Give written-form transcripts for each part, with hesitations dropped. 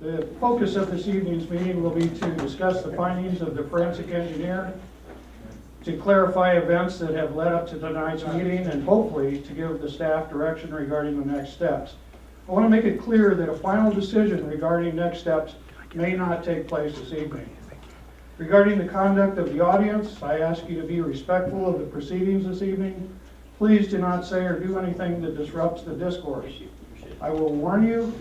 The focus of this evening's meeting will be to discuss the findings of the forensic engineer, to clarify events that have led up to tonight's meeting, and hopefully to give the staff direction regarding the next steps. I want to make it clear that a final decision regarding next steps may not take place this evening. Regarding the conduct of the audience, I ask you to be respectful of the proceedings this evening. Please do not say or do anything that disrupts the discourse. I will warn you,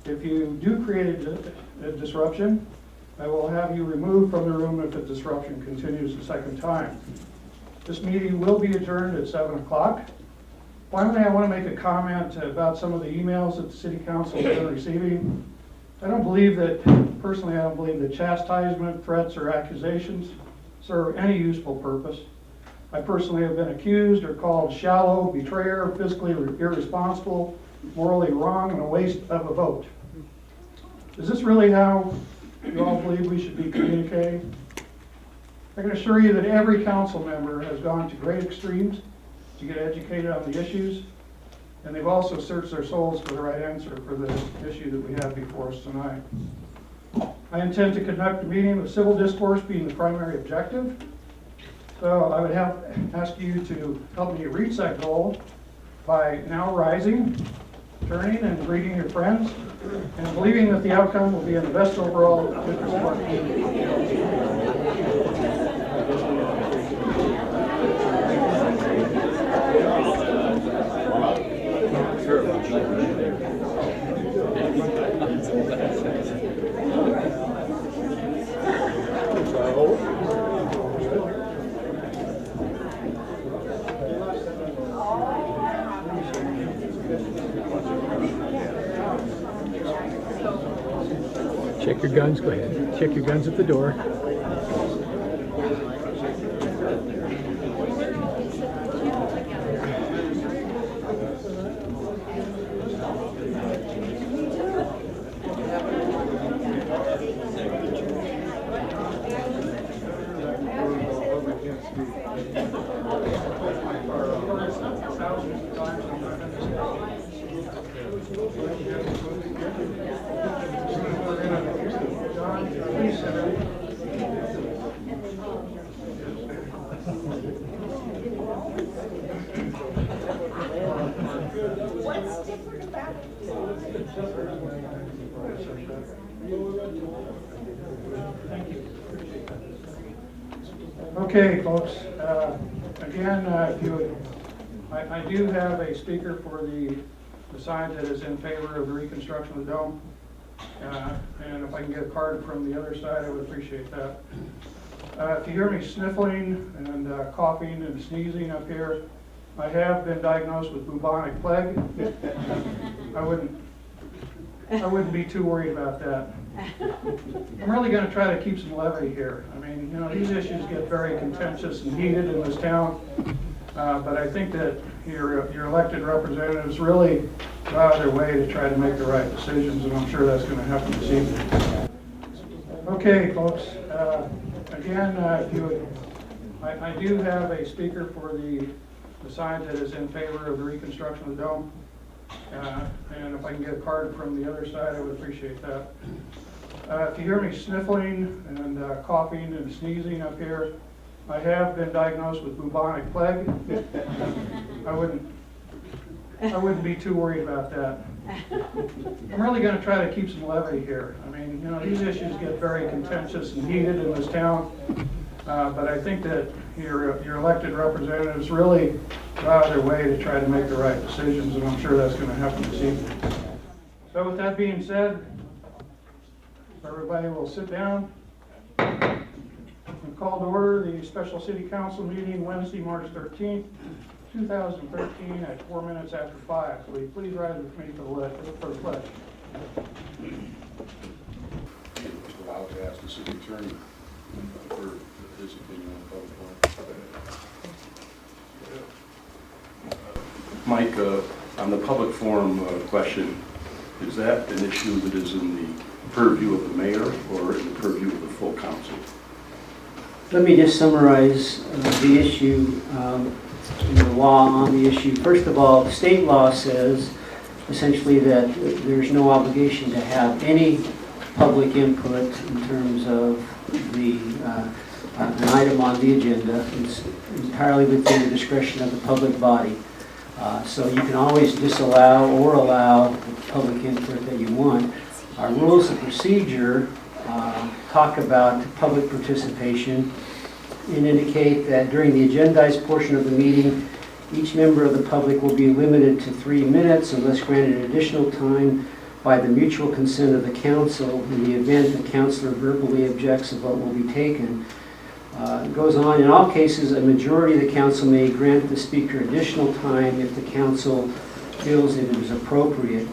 if you do create a disruption, I will have you removed from the room if the disruption continues a second time. This meeting will be adjourned at 7 o'clock. Finally, I want to make a comment about some of the emails that the City Council has been receiving. Personally, I don't believe that chastisement, threats, or accusations serve any useful purpose. I personally have been accused or called shallow, betrayer, fiscally irresponsible, morally wrong, and a waste of a vote. Is this really how you all believe we should be communicating? I can assure you that every council member has gone to great extremes to get educated on the issues, and they've also searched their souls for the right answer for the issue that we have before us tonight. I intend to conduct the meeting with civil discourse being the primary objective. So I would ask you to help me reach that goal by now rising, turning and greeting your friends, and believing that the outcome will be in the best overall interest of our community. Check your guns, go ahead. Check your guns at the door. What's different about it? Okay, folks. Again, I do have a speaker for the side that is in favor of the reconstruction of the dome. And if I can get a card from the other side, I would appreciate that. If you hear me sniffling and coughing and sneezing up here, I have been diagnosed with bubonic plague. I wouldn't be too worried about that. I'm really going to try to keep some levity here. I mean, these issues get very contentious and heated in this town, but I think that your elected representatives really go out of their way to try to make the right decisions, and I'm sure that's going to happen this evening. Okay, folks. Again, I do have a speaker for the side that is in favor of the reconstruction of the dome. And if I can get a card from the other side, I would appreciate that. If you hear me sniffling and coughing and sneezing up here, I have been diagnosed with bubonic plague. I wouldn't be too worried about that. I'm really going to try to keep some levity here. I mean, these issues get very contentious and heated in this town, but I think that your elected representatives really go out of their way to try to make the right decisions, and I'm sure that's going to happen this evening. So with that being said, everybody will sit down. And call to order the special city council meeting Wednesday, March 13th, 2013 at 4 minutes after 5. Will you please rise with me for the pledge? Mr. Lau to ask the city attorney for his opinion on public forum. Mike, on the public forum question, is that an issue that is in the purview of the mayor or in the purview of the full council? Let me just summarize the issue and the law on the issue. First of all, the state law says essentially that there's no obligation to have any public input in terms of an item on the agenda. It's entirely within the discretion of the public body. So you can always disallow or allow the public input that you want. Our rules of procedure talk about public participation and indicate that during the agendized portion of the meeting, each member of the public will be limited to 3 minutes unless granted additional time by the mutual consent of the council. In the event the councilor verbally objects, a vote will be taken. It goes on, in all cases, a majority of the council may grant the speaker additional time if the council feels that it is appropriate.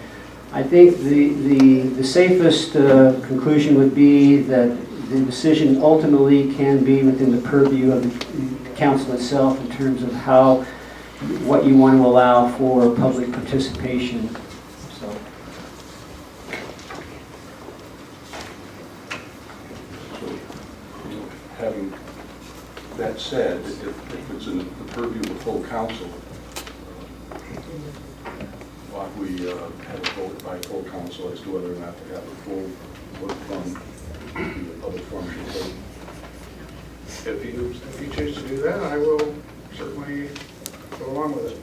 I think the safest conclusion would be that the decision ultimately can be within the purview of the council itself in terms of what you want to allow for public participation. So. Having that said, if it's in the purview of the full council, why don't we have a vote by full council as to whether or not to have a full vote from the public forum should take? If you choose to do that, I will certainly go along with it.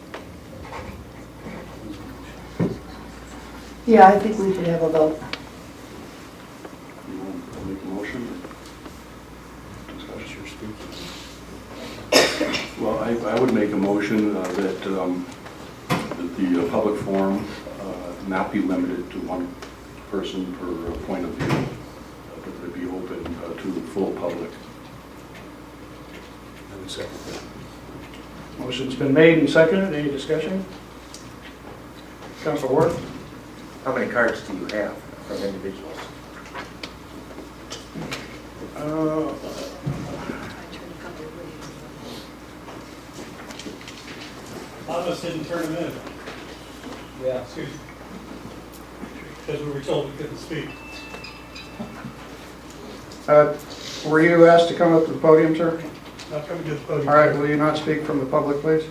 Yeah, I think we should have a vote. You want to make a motion? Discussion. Well, I would make a motion that the public forum not be limited to one person per point of view, but that it be open to the full public. And second. Motion's been made and seconded. Any discussion? Council Ward? How many cards do you have from individuals? A lot of us didn't turn them in. Yeah. Excuse me. Because we were told we couldn't speak. Were you asked to come up to the podium, sir? Not coming to the podium. All right, will you not speak from the public, please?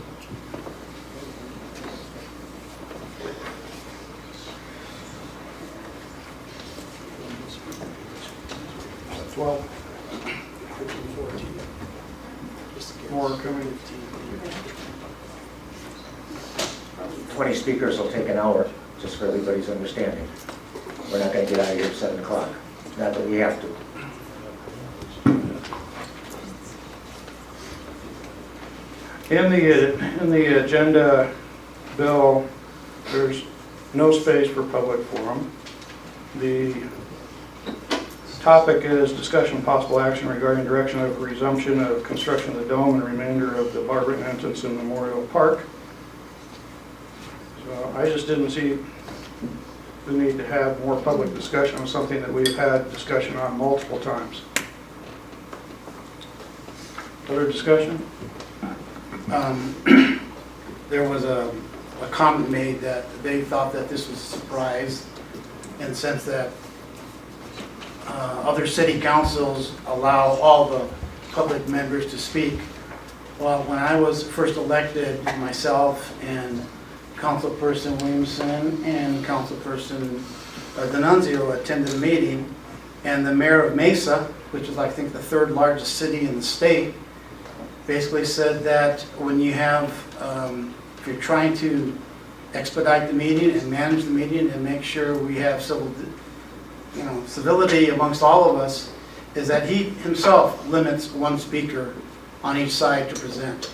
More coming. 20 speakers will take an hour, just for everybody's understanding. We're not going to get out of here at 7 o'clock. Not that we have to. In the agenda, Bill, there's no space for public forum. The topic is discussion of possible action regarding direction of resumption of construction of the dome and remainder of the Barbara Antonsen Memorial Park. So I just didn't see the need to have more public discussion on something that we've had discussion on multiple times. Other discussion? There was a comment made that they thought that this was a surprise in the sense that other city councils allow all the public members to speak. Well, when I was first elected, myself and Councilperson Williamson and Councilperson D'Annunzio attended a meeting, and the mayor of Mesa, which is I think the third largest city in the state, basically said that when you have, if you're trying to expedite the meeting and manage the meeting and make sure we have civility amongst all of us, is that he himself limits one speaker on each side to present.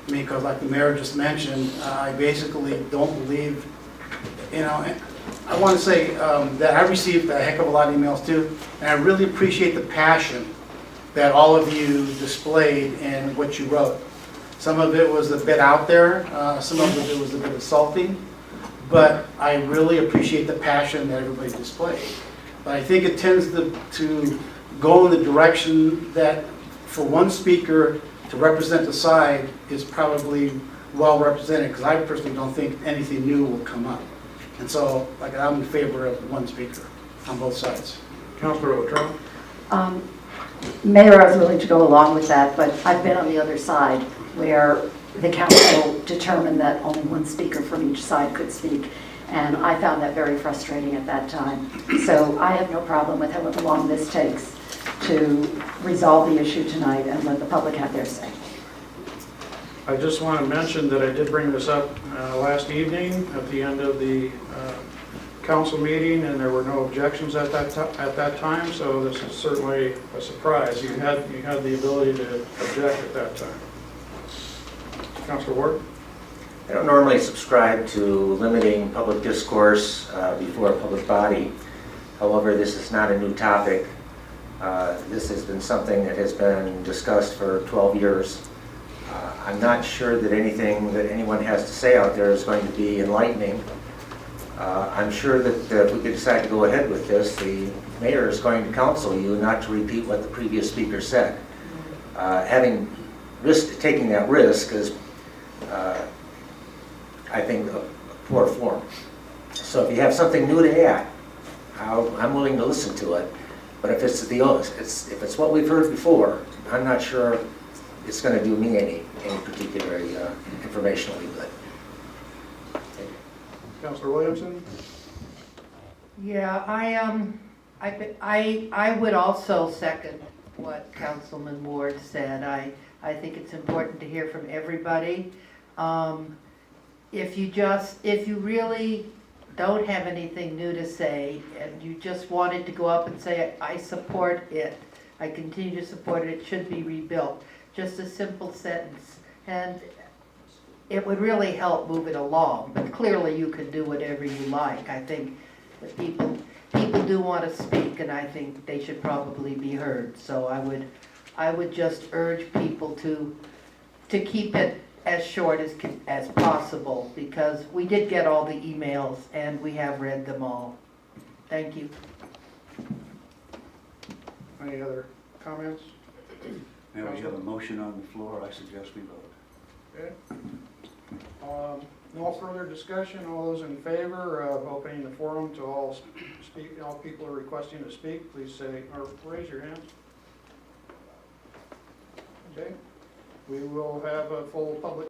I mean, because like the mayor just mentioned, I basically don't believe, I want to say that I received a heck of a lot of emails too, and I really appreciate the passion that all of you displayed in what you wrote. Some of it was a bit out there, some of it was a bit assaulting, but I really appreciate the passion that everybody displayed. But I think it tends to go in the direction that for one speaker to represent the side is probably well represented, because I personally don't think anything new will come up. And so, like, I'm in favor of one speaker on both sides. Councilor Otero? Mayor, I was willing to go along with that, but I've been on the other side where the council determined that only one speaker from each side could speak. And I found that very frustrating at that time. So I have no problem with however long this takes to resolve the issue tonight and let the public have their say. I just want to mention that I did bring this up last evening at the end of the council meeting, and there were no objections at that time, so this is certainly a surprise. You had the ability to object at that time. Councilor Ward? I don't normally subscribe to limiting public discourse before a public body. However, this is not a new topic. This has been something that has been discussed for 12 years. I'm not sure that anything that anyone has to say out there is going to be enlightening. I'm sure that if we could decide to go ahead with this, the mayor is going to counsel you not to repeat what the previous speaker said. Taking that risk is, I think, a poor form. So if you have something new to add, I'm willing to listen to it. But if it's what we've heard before, I'm not sure it's going to do me any particular informationally good. Councilor Williamson? Yeah, I would also second what Councilman Ward said. I think it's important to hear from everybody. If you really don't have anything new to say and you just wanted to go up and say, I support it, I continue to support it, it should be rebuilt. Just a simple sentence. And it would really help move it along, but clearly you can do whatever you like. I think that people do want to speak, and I think they should probably be heard. So I would just urge people to keep it as short as possible, because we did get all the emails and we have read them all. Thank you. Any other comments? Now we have a motion on the floor. I suggest we vote. Okay. No further discussion. All those in favor of opening the forum to all people are requesting to speak, please say, or raise your hands. Okay. We will have a full public